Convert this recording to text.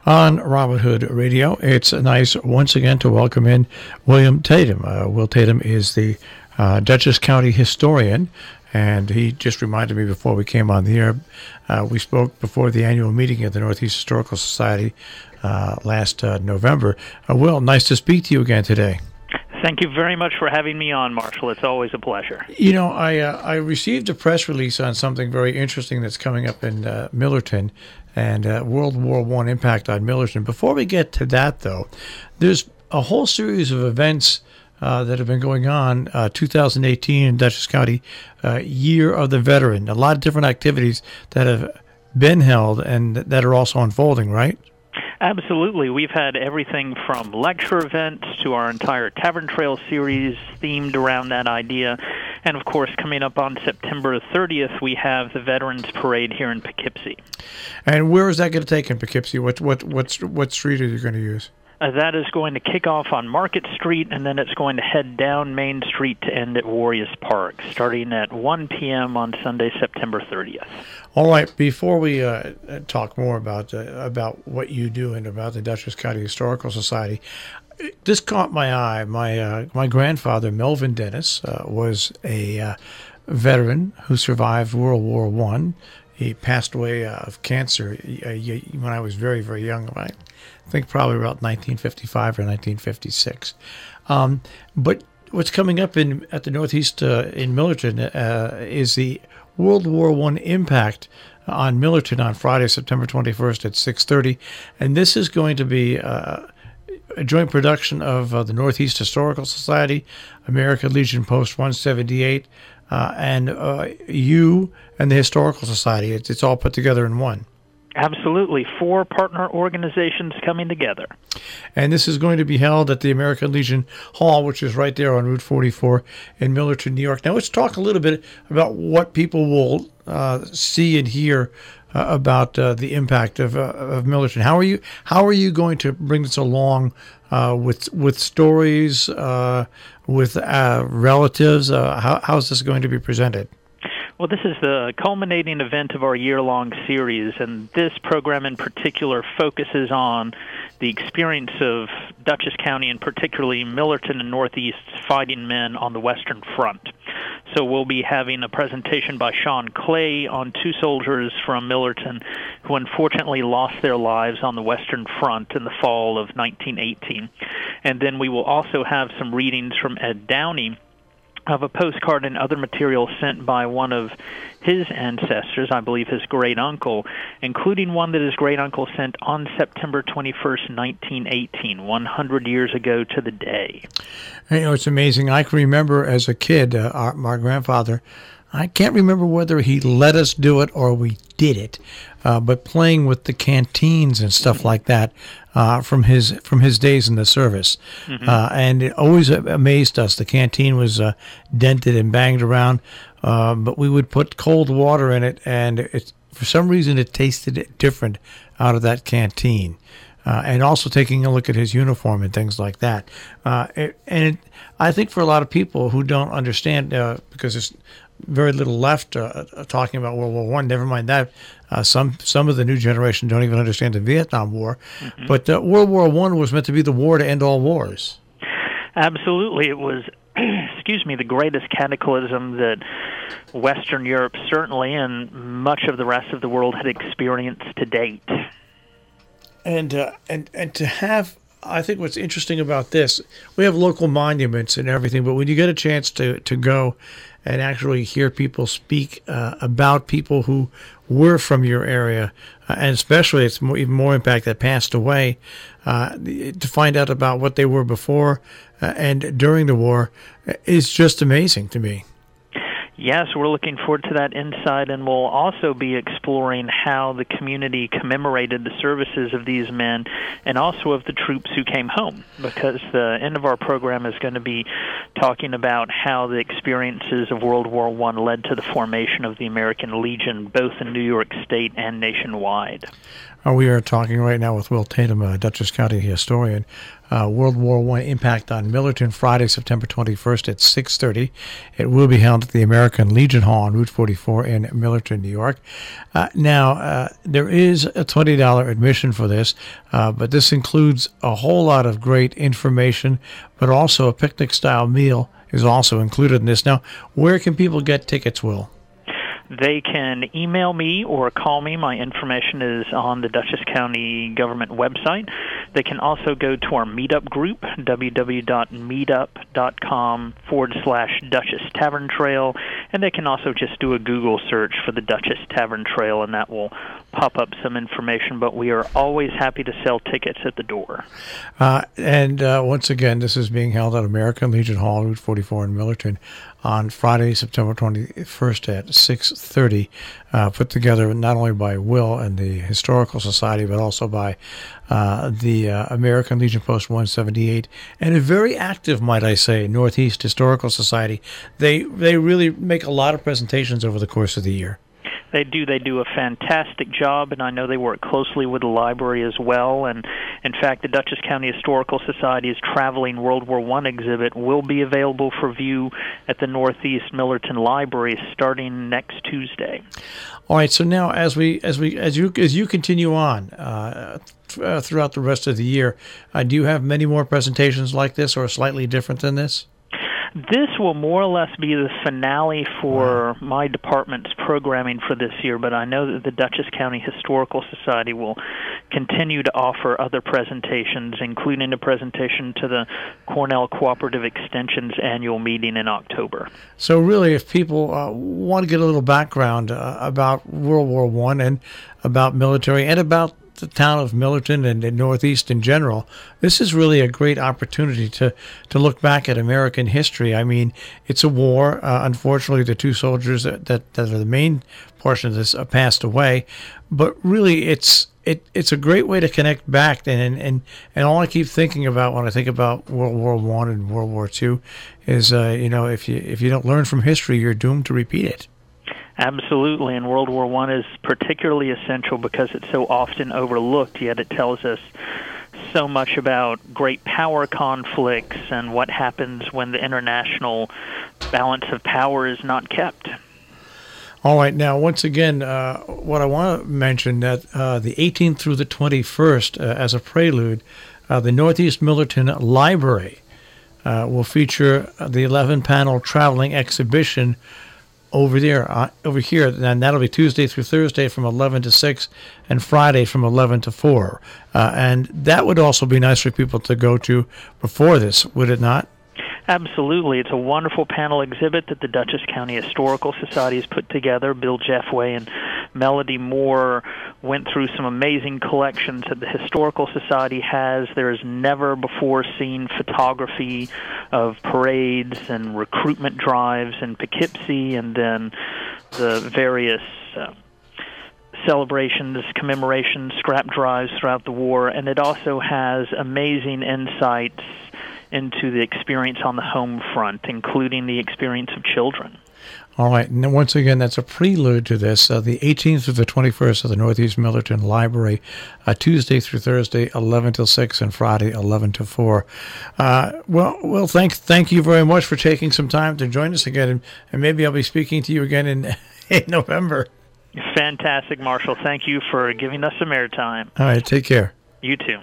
on Robin Hood Radio. It's nice once again to welcome in William Tatum. Will Tatum is the Dutchess County historian, and he just reminded me before we came on the air, we spoke before the annual meeting of the Northeast Historical Society last November. Will, nice to speak to you again today. Thank you very much for having me on, Marshall. It's always a pleasure. You know, I received a press release on something very interesting that's coming up in Millerton, and World War I impact on Millerton. Before we get to that, though, there's a whole series of events that have been going on, 2018 in Dutchess County, Year of the Veteran. A lot of different activities that have been held and that are also unfolding, right? Absolutely. We've had everything from lecture events to our entire Tavern Trail series themed around that idea. And, of course, coming up on September 30th, we have the Veterans Parade here in Poughkeepsie. And where is that going to take in Poughkeepsie? What street are you going to use? That is going to kick off on Market Street, and then it's going to head down Main Street to end at Warriors Park, starting at 1 p.m. on Sunday, September 30th. All right. Before we talk more about what you do and about the Dutchess County Historical Society, this caught my eye. My grandfather, Melvin Dennis, was a veteran who survived World War I. He passed away of cancer when I was very, very young. I think probably about 1955 or 1956. But what's coming up at the Northeast in Millerton is the World War I impact on Millerton on Friday, September 21st at 6:30. And this is going to be a joint production of the Northeast Historical Society, American Legion Post 178, and you and the Historical Society. It's all put together in one. Absolutely. 4 partner organizations coming together. And this is going to be held at the American Legion Hall, which is right there on Route 44 in Millerton, New York. Now, let's talk a little bit about what people will see and hear about the impact of Millerton. How are you going to bring this along with stories, with relatives? How is this going to be presented? Well, this is the culminating event of our year-long series, and this program in particular focuses on the experience of Dutchess County and particularly Millerton and Northeast fighting men on the Western Front. So we'll be having a presentation by Sean Clay on 2 soldiers from Millerton who unfortunately lost their lives on the Western Front in the fall of 1918. And then we will also have some readings from Ed Downey of a postcard and other material sent by one of his ancestors, I believe his great-uncle, including one that his great-uncle sent on September 21st, 1918, 100 years ago to the day. You know, it's amazing. I can remember as a kid, my grandfather, I can't remember whether he let us do it or we did it, but playing with the canteens and stuff like that from his days in the service. Mm-hmm. And it always amazed us. The canteen was dented and banged around, but we would put cold water in it, and for some reason it tasted different out of that canteen. And also taking a look at his uniform and things like that. I think for a lot of people who don't understand, because there's very little left talking about World War I, never mind that, some of the new generation don't even understand the Vietnam War. Mm-hmm. But World War I was meant to be the war to end all wars. Absolutely. It was, the greatest cataclysm that Western Europe certainly and much of the rest of the world had experienced to date. And to have, I think what's interesting about this, we have local monuments and everything, but when you get a chance to go and actually hear people speak about people who were from your area, and especially it's even more impact that passed away, to find out about what they were before and during the war is just amazing to me. Yes, we're looking forward to that insight, and we'll also be exploring how the community commemorated the services of these men and also of the troops who came home, because the end of our program is going to be talking about how the experiences of World War I led to the formation of the American Legion, both in New York State and nationwide. We are talking right now with Will Tatum, a Dutchess County historian. World War I Impact on Millerton, Friday, September 21st at 6:30. It will be held at the American Legion Hall on Route 44 in Millerton, New York. Now, there is a $20 admission for this, but this includes a whole lot of great information, but also a picnic-style meal is also included in this. Now, where can people get tickets, Will? They can email me or call me. My information is on the Dutchess County government website. They can also go to our meetup group, www.meetup.com/Dutchess Tavern Trail, and they can also just do a Google search for the Dutchess Tavern Trail, and that will pop up some information. But we are always happy to sell tickets at the door. And once again, this is being held at American Legion Hall, Route 44 in Millerton, on Friday, September 21st at 6:30, put together not only by Will and the Historical Society, but also by the American Legion Post 178, and a very active, might I say, Northeast Historical Society. They really make a lot of presentations over the course of the year. They do a fantastic job, and I know they work closely with the library as well. And in fact, the Dutchess County Historical Society's traveling World War I exhibit will be available for view at the Northeast Millerton Library starting next Tuesday. All right. So now, as you continue on throughout the rest of the year, do you have many more presentations like this, or slightly different than this? This will more or less be the finale for my department's programming for this year, but I know that the Dutchess County Historical Society will continue to offer other presentations, including a presentation to the Cornell Cooperative Extension's annual meeting in October. So really, if people want to get a little background about World War I and about military and about the town of Millerton and the Northeast in general, this is really a great opportunity to look back at American history. I mean, it's a war. Unfortunately, the two soldiers that are the main portion of this passed away, but really it's a great way to connect back. And all I keep thinking about when I think about World War I and World War II is, if you don't learn from history, you're doomed to repeat it. Absolutely, and World War I is particularly essential because it's so often overlooked, yet it tells us so much about great power conflicts and what happens when the international balance of power is not kept. All right, now, once again, what I want to mention that the 18th through the 21st, as a prelude, the Northeast Millerton Library will feature the 11-panel traveling exhibition over here, and that'll be Tuesday through Thursday from 11 to 6 and Friday from 11 to 4. And that would also be nice for people to go to before this, would it not? Absolutely. It's a wonderful panel exhibit that the Dutchess County Historical Society has put together. Bill Jeffway and Melody Moore went through some amazing collections that the Historical Society has. There is never before seen photography of parades and recruitment drives in Poughkeepsie, and then the various celebrations, commemorations, scrap drives throughout the war. And it also has amazing insights into the experience on the home front, including the experience of children. All right, and once again, that's a prelude to this, the 18th through the 21st of the Northeast Millerton Library, Tuesday through Thursday, 11 till 6, and Friday, 11 to 4. Well, thank you very much for taking some time to join us again, and maybe I'll be speaking to you again in November. Fantastic, Marshall. Thank you for giving us some airtime. All right, take care. You too.